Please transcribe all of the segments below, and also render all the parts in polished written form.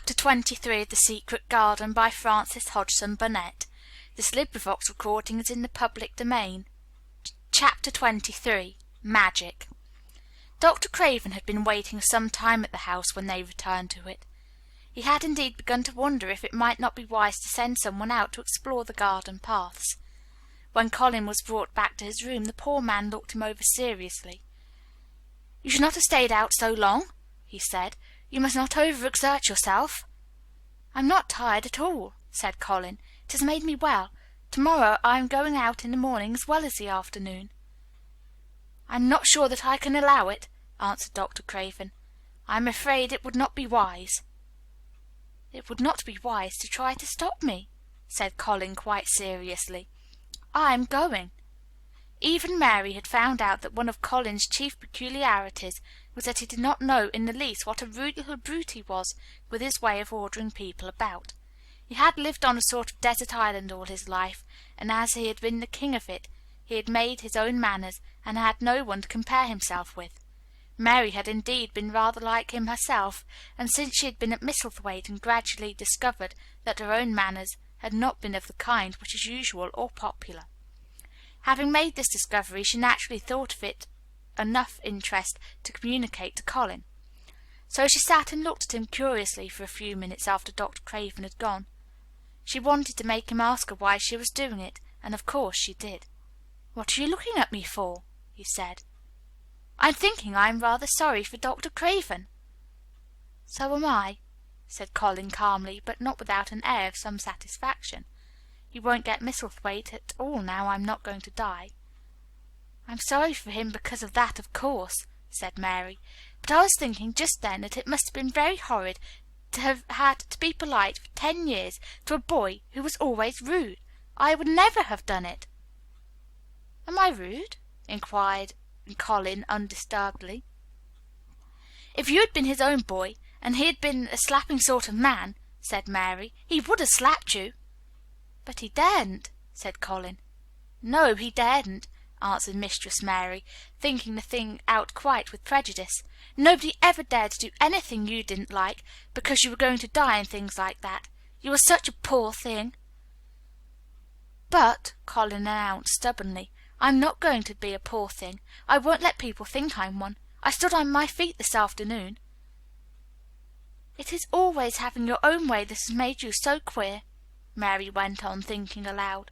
Chapter 23 of The Secret Garden by Frances Hodgson Burnett. Recording is in the public domain. Chapter 23 Magic. Dr. Craven had been waiting some time at the house when they returned to it. He had indeed begun to wonder if it might not be wise to send someone out to explore the garden paths. When Colin was brought back to his room, the poor man looked him over seriously. "You should not have stayed out so long," he said. "You must not overexert yourself." "I'm not tired at all," said Colin. "It has made me well. Tomorrow I am going out in the morning as well as the afternoon." "I'm not sure that I can allow it," answered Dr. Craven. "I am afraid it would not be wise." "It would not be wise to try to stop me," said Colin quite seriously. "I'm going." Even Mary had found out that one of Colin's chief peculiarities was that he did not know in the least what a rude little brute he was with his way of ordering people about. He had lived on a sort of desert island all his life, and as he had been the king of it, he had made his own manners and had no one to compare himself with. Mary had indeed been rather like him herself, and since she had been at Misselthwaite and gradually discovered that her own manners had not been of the kind which is usual or popular. Having made this discovery, she naturally thought of it enough interest to communicate to Colin. So she sat and looked at him curiously for a few minutes after Dr. Craven had gone. She wanted to make him ask her why she was doing it, and of course she did. "What are you looking at me for?" he said. "I'm thinking I am rather sorry for Dr. Craven." "So am I," said Colin calmly, but not without an air of some satisfaction. "He won't get Misselthwaite at all now I'm not going to die." "I'm sorry for him because of that, of course," said Mary. "But I was thinking just then that it must have been very horrid to have had to be polite for 10 years to a boy who was always rude. I would never have done it." "Am I rude?" inquired Colin undisturbedly. "If you had been his own boy, and he had been a slapping sort of man," said Mary, "he would have slapped you." "But he daren't," said Colin. "No, he daren't," answered Mistress Mary, thinking the thing out quite with prejudice. "Nobody ever dared to do anything you didn't like, because you were going to die and things like that. You were such a poor thing." "But," Colin announced stubbornly, "I'm not going to be a poor thing. I won't let people think I'm one. I stood on my feet this afternoon." "It is always having your own way that has made you so queer," Mary went on, thinking aloud.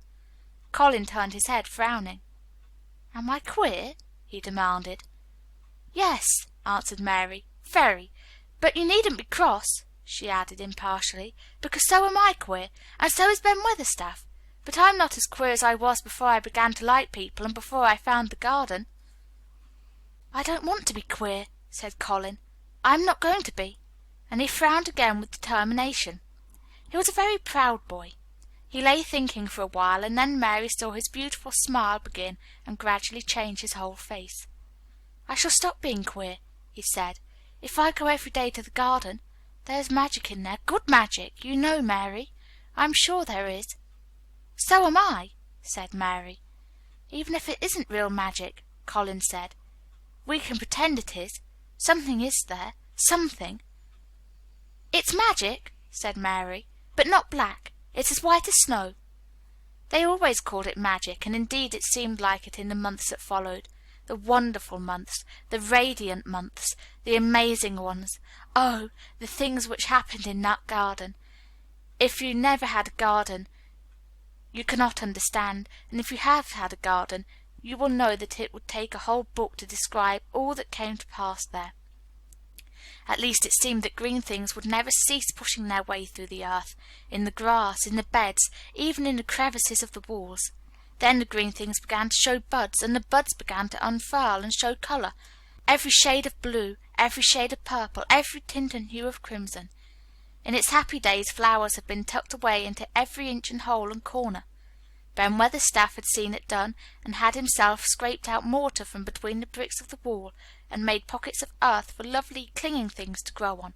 Colin turned his head, frowning. "Am I queer?" he demanded. "Yes," answered Mary, "very. But you needn't be cross," she added impartially, "because so am I queer, and so is Ben Weatherstaff. But I'm not as queer as I was before I began to like people and before I found the garden." "I don't want to be queer," said Colin. "I'm not going to be," and he frowned again with determination. He was a very proud boy. He lay thinking for a while, and then Mary saw his beautiful smile begin and gradually change his whole face. "I shall stop being queer," he said, "if I go every day to the garden. There is magic in there, good magic, you know, Mary. I am sure there is." "So am I," said Mary. "Even if it isn't real magic," Colin said, "we can pretend it is. Something is there. Something." "It's magic," said Mary, "but not black. It's as white as snow." They always called it magic, and indeed it seemed like it in the months that followed. The wonderful months, the radiant months, the amazing ones. Oh, the things which happened in that garden! If you never had a garden, you cannot understand, and if you have had a garden, you will know that it would take a whole book to describe all that came to pass there. At least it seemed that green things would never cease pushing their way through the earth, in the grass, in the beds, even in the crevices of the walls. Then the green things began to show buds, and the buds began to unfurl and show colour, every shade of blue, every shade of purple, every tint and hue of crimson. In its happy days flowers had been tucked away into every inch and hole and corner. Ben Weatherstaff had seen it done, and had himself scraped out mortar from between the bricks of the wall, and made pockets of earth for lovely clinging things to grow on.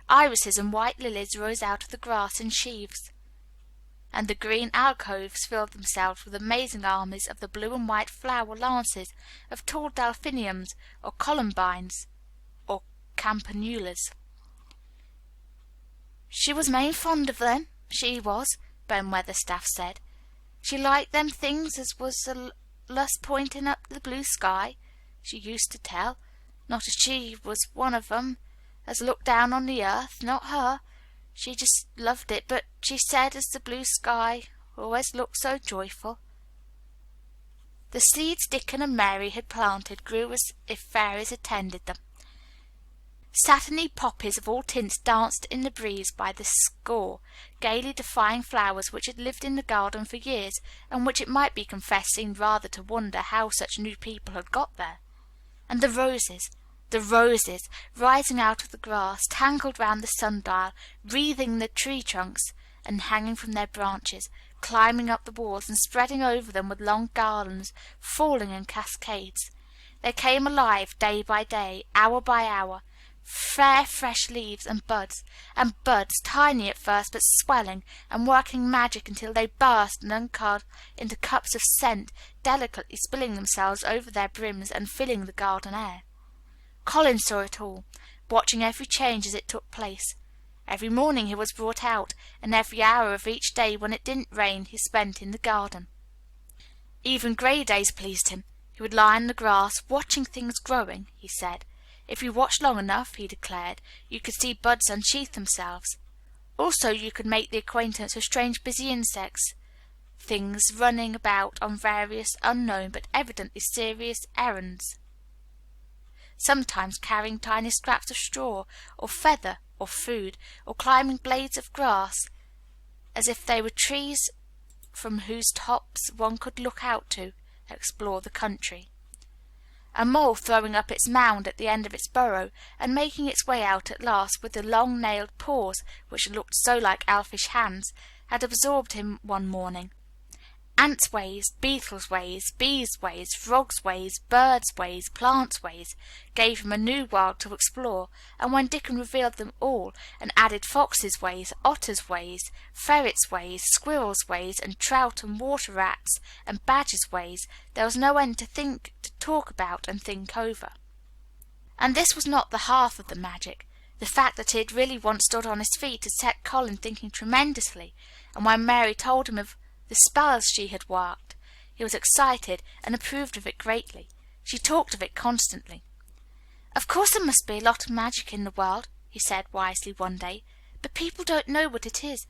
Irises and white lilies rose out of the grass in sheaves, and the green alcoves filled themselves with amazing armies of the blue and white flower lances of tall delphiniums or columbines or campanulas. "She was main fond of them, she was," Ben Weatherstaff said. "She liked them things as was allus pointing up the blue sky, she used to tell. Not as she was one of 'em as looked down on the earth, not her. She just loved it, but she said as the blue sky always looked so joyful." The seeds Dickon and Mary had planted grew as if fairies had tended them. Satiny poppies of all tints danced in the breeze by the score, gaily defying flowers which had lived in the garden for years, and which it might be confessed seemed rather to wonder how such new people had got there. And the roses, rising out of the grass, tangled round the sundial, wreathing the tree trunks, and hanging from their branches, climbing up the walls, and spreading over them with long garlands, falling in cascades. They came alive day by day, hour by hour, fair fresh leaves and buds, tiny at first but swelling and working magic until they burst and uncurled into cups of scent, delicately spilling themselves over their brims and filling the garden air. Colin saw it all, watching every change as it took place. Every morning he was brought out, and every hour of each day when it didn't rain he spent in the garden. Even grey days pleased him. He would lie in the grass, watching things growing, he said. If you watched long enough, he declared, you could see buds unsheath themselves. Also you could make the acquaintance of strange busy insects, things running about on various unknown but evidently serious errands, sometimes carrying tiny scraps of straw or feather or food, or climbing blades of grass as if they were trees from whose tops one could look out to explore the country. A mole throwing up its mound at the end of its burrow, and making its way out at last with the long-nailed paws which looked so like elfish hands, had absorbed him one morning. Ants' ways, beetles' ways, bees' ways, frogs' ways, birds' ways, plants' ways, gave him a new world to explore, and when Dickon revealed them all, and added foxes' ways, otters' ways, ferrets' ways, squirrels' ways, and trout and water rats and badgers' ways, there was no end to talk about and think over. And this was not the half of the magic. The fact that he had really once stood on his feet had set Colin thinking tremendously, and when Mary told him of the spells she had worked, he was excited and approved of it greatly. She talked of it constantly. "Of course there must be a lot of magic in the world," he said wisely one day, "but people don't know what it is,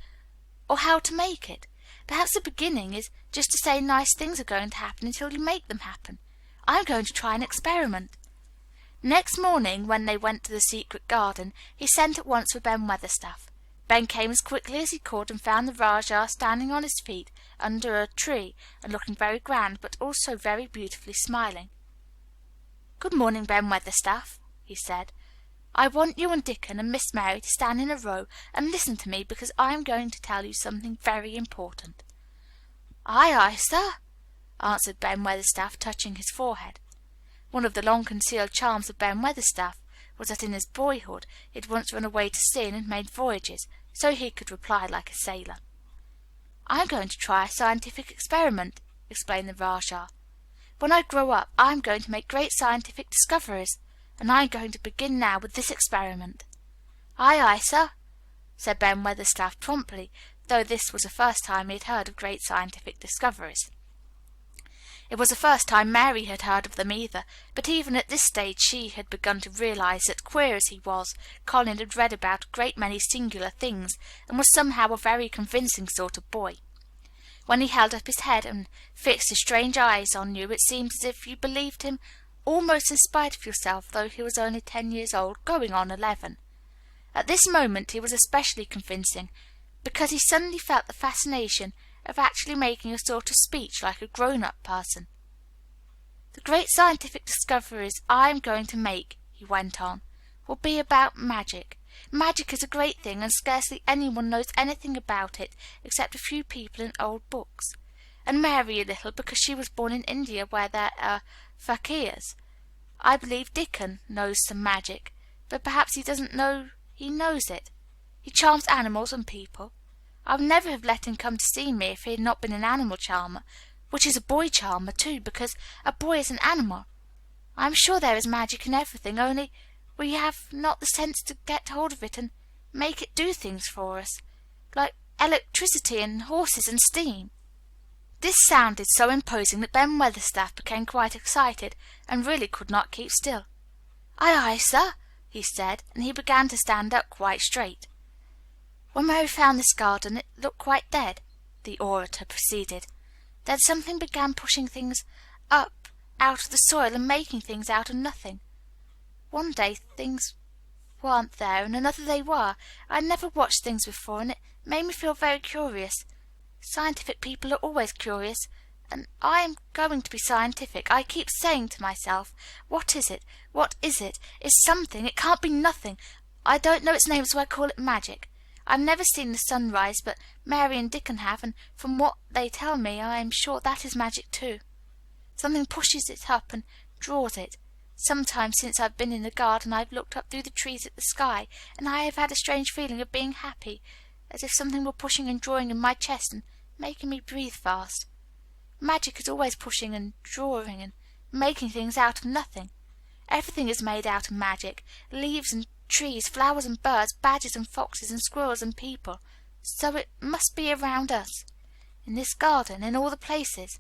or how to make it. Perhaps the beginning is just to say nice things are going to happen until you make them happen. I'm going to try an experiment." Next morning, when they went to the secret garden, he sent at once for Ben Weatherstaff. Ben came as quickly as he could and found the Rajah standing on his feet under a tree and looking very grand, but also very beautifully smiling. "Good morning, Ben Weatherstaff," he said. "I want you and Dickon and Miss Mary to stand in a row and listen to me, because I am going to tell you something very important." Aye, sir," answered Ben Weatherstaff, touching his forehead. One of the long-concealed charms of Ben Weatherstaff was that in his boyhood he had once run away to sea and had made voyages, so he could reply like a sailor. "I am going to try a scientific experiment," explained the Rajah. "When I grow up I am going to make great scientific discoveries, and I am going to begin now with this experiment." Aye, sir," said Ben Weatherstaff promptly, though this was the first time he had heard of great scientific discoveries. It was the first time Mary had heard of them either, but even at this stage she had begun to realize that, queer as he was, Colin had read about a great many singular things, and was somehow a very convincing sort of boy. When he held up his head and fixed his strange eyes on you, it seemed as if you believed him almost in spite of yourself, though he was only 10 years old, going on 11. At this moment he was especially convincing, because he suddenly felt the fascination of actually making a sort of speech like a grown-up person. "The great scientific discoveries I am going to make," he went on, "will be about magic. Magic is a great thing, and scarcely anyone knows anything about it except a few people in old books, and Mary a little, because she was born in India where there are fakirs. I believe Dickon knows some magic, but perhaps he doesn't know he knows it. He charms animals and people. I would never have let him come to see me if he had not been an animal charmer, which is a boy charmer too, because a boy is an animal. I am sure there is magic in everything, only we have not the sense to get hold of it and make it do things for us, like electricity and horses and steam." This sounded so imposing that Ben Weatherstaff became quite excited and really could not keep still. "Aye, aye, sir," he said, and he began to stand up quite straight. "When Mary found this garden it looked quite dead," the orator proceeded. "Then something began pushing things up out of the soil and making things out of nothing. One day things weren't there, and another they were. I had never watched things before, and it made me feel very curious. Scientific people are always curious, and I am going to be scientific. I keep saying to myself, 'What is it? What is it? It's something. It can't be nothing.' I don't know its name, so I call it magic. I've never seen the sun rise, but Mary and Dickon have, and from what they tell me I am sure that is magic too. Something pushes it up and draws it. Sometimes since I've been in the garden I've looked up through the trees at the sky, and I have had a strange feeling of being happy, as if something were pushing and drawing in my chest and making me breathe fast. Magic is always pushing and drawing and making things out of nothing. Everything is made out of magic, leaves and trees, flowers and birds, badgers and foxes and squirrels and people. So it must be around us, in this garden, in all the places.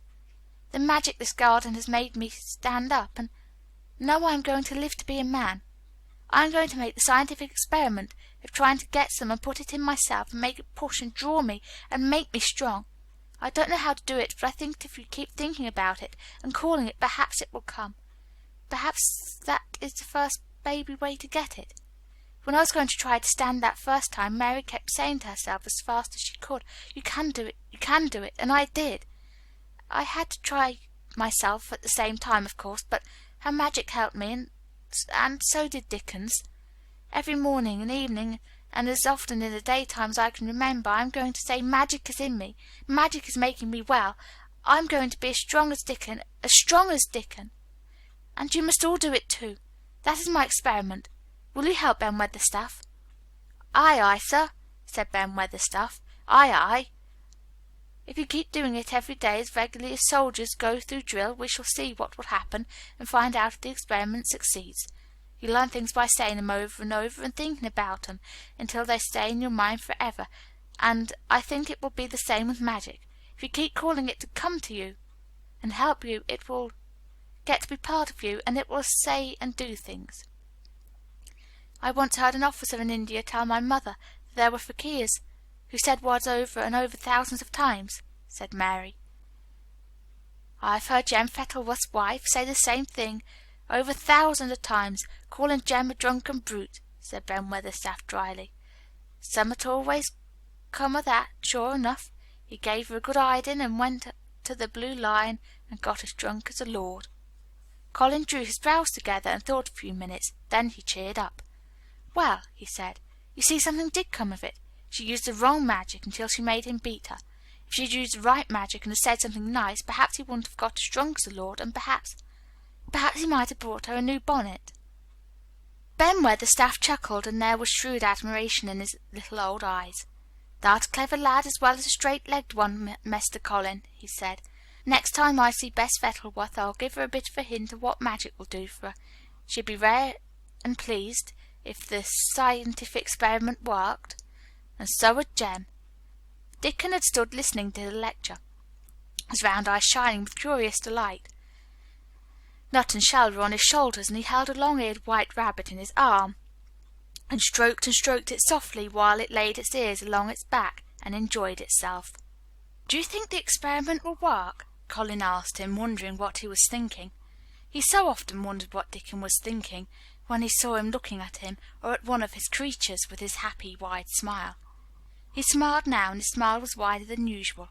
The magic this garden has made me stand up, and now I am going to live to be a man. I am going to make the scientific experiment of trying to get some and put it in myself and make it push and draw me and make me strong. I don't know how to do it, but I think if you keep thinking about it and calling it, perhaps it will come. Perhaps that is the first baby way to get it. When I was going to try to stand that first time, Mary kept saying to herself as fast as she could, 'You can do it, you can do it,' and I did. I had to try myself at the same time, of course, but her magic helped me, and so did Dickens. Every morning and evening, and as often in the daytime as I can remember, I am going to say, 'Magic is in me. Magic is making me well. I am going to be as strong as Dickon, as strong as Dickon.' And you must all do it too. That is my experiment. Will you help, Ben Weatherstaff?" "Aye, aye, sir," said Ben Weatherstaff. "Aye, aye. If you keep doing it every day as regularly as soldiers go through drill, we shall see what will happen and find out if the experiment succeeds. You learn things by saying them over and over and thinking about them until they stay in your mind forever, and I think it will be the same with magic. If you keep calling it to come to you and help you, it will get to be part of you, and it will say and do things. I once heard an officer in India tell my mother that there were fakirs who said words over and over thousands of times," said Mary. "I've heard Jem Fettleworth's wife say the same thing over thousands of times, calling Jem a drunken brute," said Ben Weatherstaff dryly. "Summat always come o' that, sure enough. He gave her a good hiding and went to the Blue Lion and got as drunk as a lord." Colin drew his brows together and thought a few minutes. Then he cheered up. "Well," he said, "you see something did come of it. She used the wrong magic until she made him beat her. If she'd used the right magic and had said something nice, perhaps he wouldn't have got as drunk as a lord, and perhaps he might have brought her a new bonnet." Ben Weatherstaff chuckled, and there was shrewd admiration in his little old eyes. "Thou'rt a clever lad as well as a straight-legged one, Mester Colin," he said. "Next time I see Bess Fettleworth I'll give her a bit of a hint of what magic will do for her. She'd be rare and pleased if the scientific experiment worked, and so would Jem." Dickon had stood listening to the lecture, his round eyes shining with curious delight. Nut and Shell were on his shoulders, and he held a long-eared white rabbit in his arm, and stroked it softly while it laid its ears along its back and enjoyed itself. "Do you think the experiment will work?" Colin asked him, wondering what he was thinking. He so often wondered what Dickon was thinking when he saw him looking at him or at one of his creatures with his happy, wide smile. He smiled now, and his smile was wider than usual.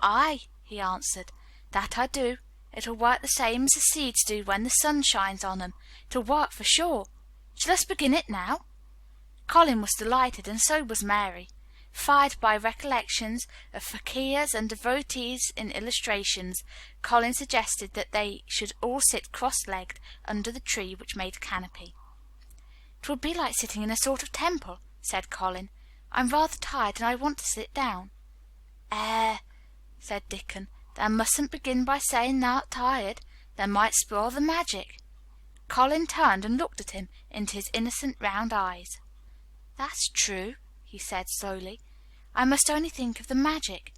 "Aye," he answered, "that I do. It'll work the same as the seeds do when the sun shines on 'em. It'll work for sure. Shall us begin it now?" Colin was delighted, and so was Mary. Fired by recollections of fakirs and devotees in illustrations, Colin suggested that they should all sit cross-legged under the tree which made a canopy. "It will be like sitting in a sort of temple," said Colin. "I'm rather tired, and I want to sit down." Said Dickon, "thou mustn't begin by saying thou'rt tired. Thou might spoil the magic." Colin turned and looked at him into his innocent round eyes. "That's true," he said slowly. "I must only think of the magic."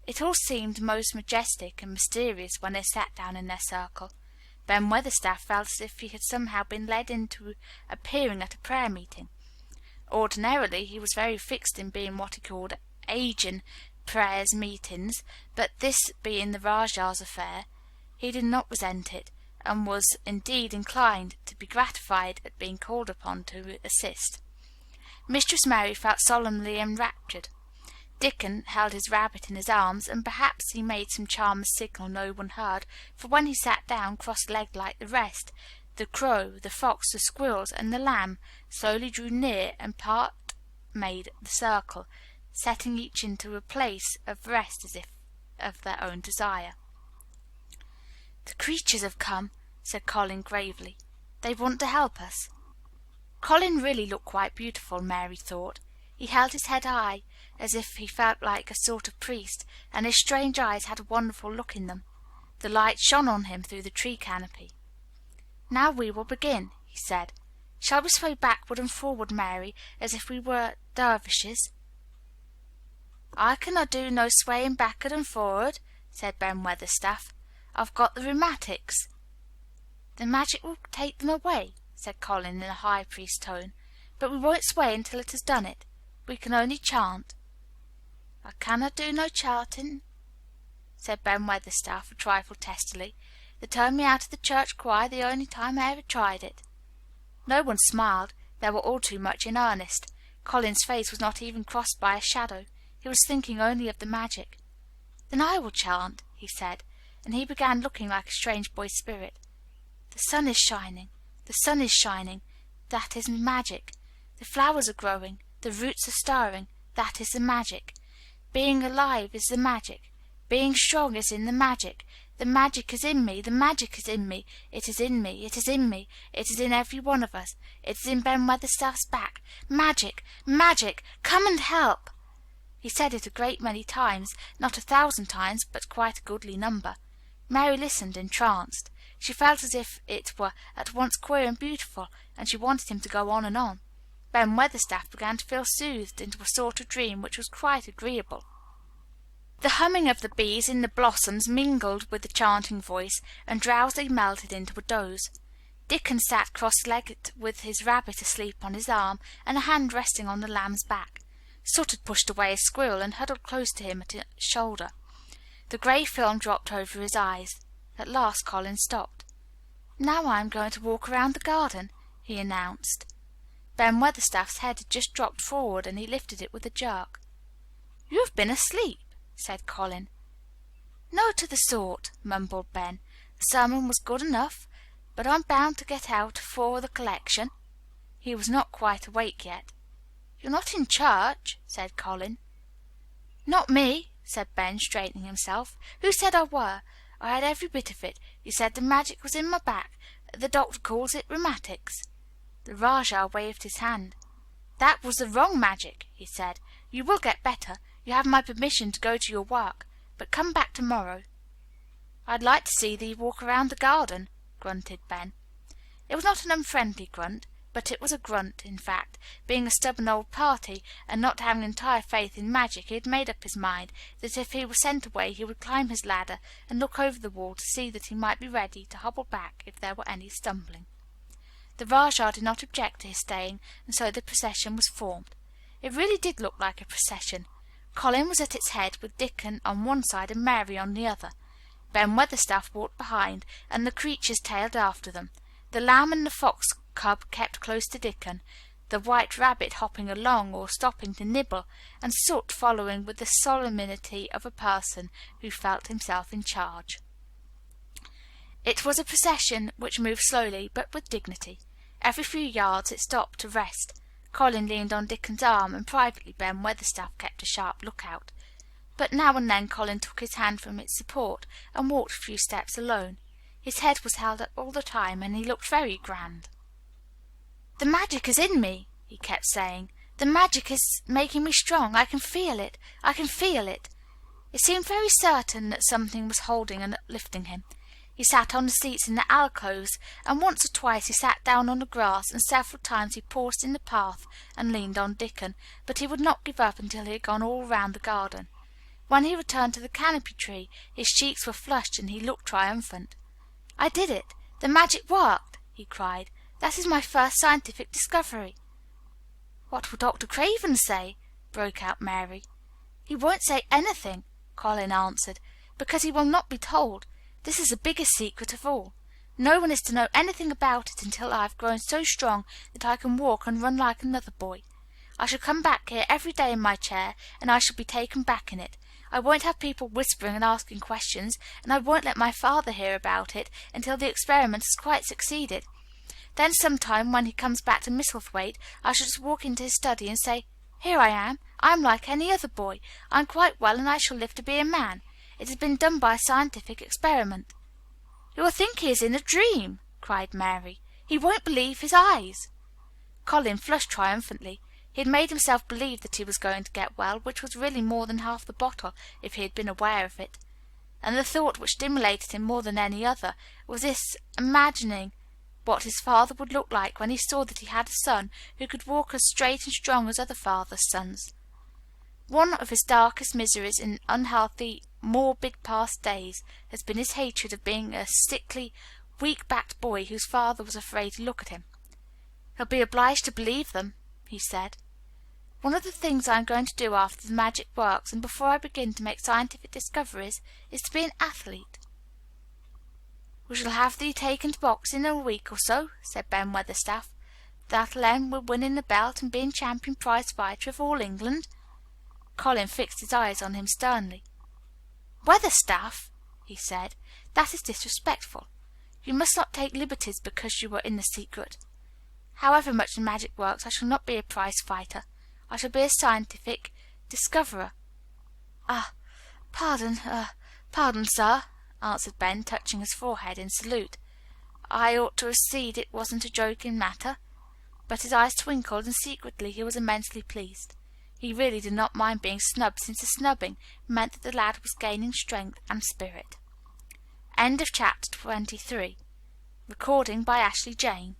It all seemed most majestic and mysterious when they sat down in their circle. Ben Weatherstaff felt as if he had somehow been led into appearing at a prayer meeting. Ordinarily he was very fixed in being what he called agin prayers meetings, but this being the Rajah's affair, he did not resent it, and was indeed inclined to be gratified at being called upon to assist. Mistress Mary felt solemnly enraptured. Dickon held his rabbit in his arms, and perhaps he made some charmless signal no one heard, for when he sat down cross-legged like the rest, the crow, the fox, the squirrels, and the lamb slowly drew near and part made the circle, setting each into a place of rest as if of their own desire. "The creatures have come," said Colin gravely. "They want to help us." Colin really looked quite beautiful, Mary thought. He held his head high, as if he felt like a sort of priest, and his strange eyes had a wonderful look in them. The light shone on him through the tree canopy. "Now we will begin," he said. "Shall we sway backward and forward, Mary, as if we were dervishes?" "I cannot do no swaying backward and forward," said Ben Weatherstaff. "I've got the rheumatics." "The magic will take them away," said Colin in a high priest tone. "But we won't sway until it has done it. We can only chant." "I cannot do no chanting," said Ben Weatherstaff a trifle testily. "They turned me out of the church choir the only time I ever tried it." No one smiled. They were all too much in earnest. Colin's face was not even crossed by a shadow. He was thinking only of the magic. "Then I will chant," he said, and he began looking like a strange boy spirit. "The sun is shining. The sun is shining. That is magic. The flowers are growing. The roots are stirring. That is the magic. Being alive is the magic. Being strong is in the magic. The magic is in me. The magic is in me. It is in me. It is in me. It is in every one of us. It is in Ben Weatherstaff's back. Magic! Magic! Come and help!" He said it a great many times, not 1,000 times, but quite a goodly number. Mary listened entranced. She felt as if it were at once queer and beautiful, and she wanted him to go on and on. Ben Weatherstaff began to feel soothed into a sort of dream which was quite agreeable. The humming of the bees in the blossoms mingled with the chanting voice, and drowsily melted into a doze. Dickon sat cross-legged with his rabbit asleep on his arm, and a hand resting on the lamb's back. Soot had pushed away a squirrel and huddled close to him at his shoulder. The grey film dropped over his eyes. At last Colin stopped. "Now I am going to walk around the garden," he announced. Ben Weatherstaff's head had just dropped forward, and he lifted it with a jerk. "You have been asleep," said Colin. "No to the sort," mumbled Ben. "The sermon was good enough, but I'm bound to get out for the collection." He was not quite awake yet. "You're not in church," said Colin. "Not me," said Ben, straightening himself. "Who said I were? I had every bit of it. You said the magic was in my back. The doctor calls it rheumatics." The Rajah waved his hand. "That was the wrong magic," he said. "You will get better. You have my permission to go to your work. But come back tomorrow." "I'd like to see thee walk around the garden," grunted Ben. It was not an unfriendly grunt, but it was a grunt, in fact. Being a stubborn old party, and not having entire faith in magic, he had made up his mind that if he were sent away he would climb his ladder and look over the wall to see that he might be ready to hobble back if there were any stumbling. The Rajah did not object to his staying, and so the procession was formed. It really did look like a procession. Colin was at its head, with Dickon on one side and Mary on the other. Ben Weatherstaff walked behind, and the creatures tailed after them. The lamb and the fox cub kept close to Dickon, the white rabbit hopping along or stopping to nibble, and Soot following with the solemnity of a person who felt himself in charge. It was a procession which moved slowly, but with dignity. Every few yards it stopped to rest. Colin leaned on Dickon's arm, and privately Ben Weatherstaff kept a sharp lookout. But now and then Colin took his hand from its support and walked a few steps alone. His head was held up all the time, and he looked very grand. "The magic is in me," he kept saying. "The magic is making me strong. I can feel it. I can feel it." It seemed very certain that something was holding and uplifting him. He sat on the seats in the alcoves, and once or twice he sat down on the grass, and several times he paused in the path and leaned on Dickon, but he would not give up until he had gone all round the garden. When he returned to the canopy tree, his cheeks were flushed and he looked triumphant. "I did it! The magic worked!" he cried. "That is my first scientific discovery." "What will Dr. Craven say?" broke out Mary. "He won't say anything," Colin answered, "because he will not be told. This is the biggest secret of all. No one is to know anything about it until I have grown so strong that I can walk and run like another boy. I shall come back here every day in my chair, and I shall be taken back in it. I won't have people whispering and asking questions, and I won't let my father hear about it until the experiment has quite succeeded. Then sometime when he comes back to Misselthwaite, I shall just walk into his study and say, 'Here I am. I am like any other boy. I am quite well, and I shall live to be a man. It has been done by a scientific experiment.'" "He will think he is in a dream," cried Mary. "He won't believe his eyes." Colin flushed triumphantly. He had made himself believe that he was going to get well, which was really more than half the bottle, if he had been aware of it. And the thought which stimulated him more than any other was this imagining what his father would look like when he saw that he had a son who could walk as straight and strong as other fathers' sons. One of his darkest miseries in unhealthy, morbid past days has been his hatred of being a sickly, weak-backed boy whose father was afraid to look at him. "He'll be obliged to believe them," he said. "One of the things I am going to do after the magic works, and before I begin to make scientific discoveries, is to be an athlete." "We shall have thee taken to boxing in a week or so," said Ben Weatherstaff. "That'll end with winning the belt and being champion prize fighter of all England." Colin fixed his eyes on him sternly. "Weatherstaff," he said, "that is disrespectful. You must not take liberties because you are in the secret. However much the magic works, I shall not be a prize fighter. I shall be a scientific discoverer." Pardon, sir," answered Ben, touching his forehead in salute. "I ought to have seed it wasn't a joking matter." But his eyes twinkled, and secretly he was immensely pleased. He really did not mind being snubbed, since the snubbing meant that the lad was gaining strength and spirit. End of chapter 23. Recording by Ashley Jane.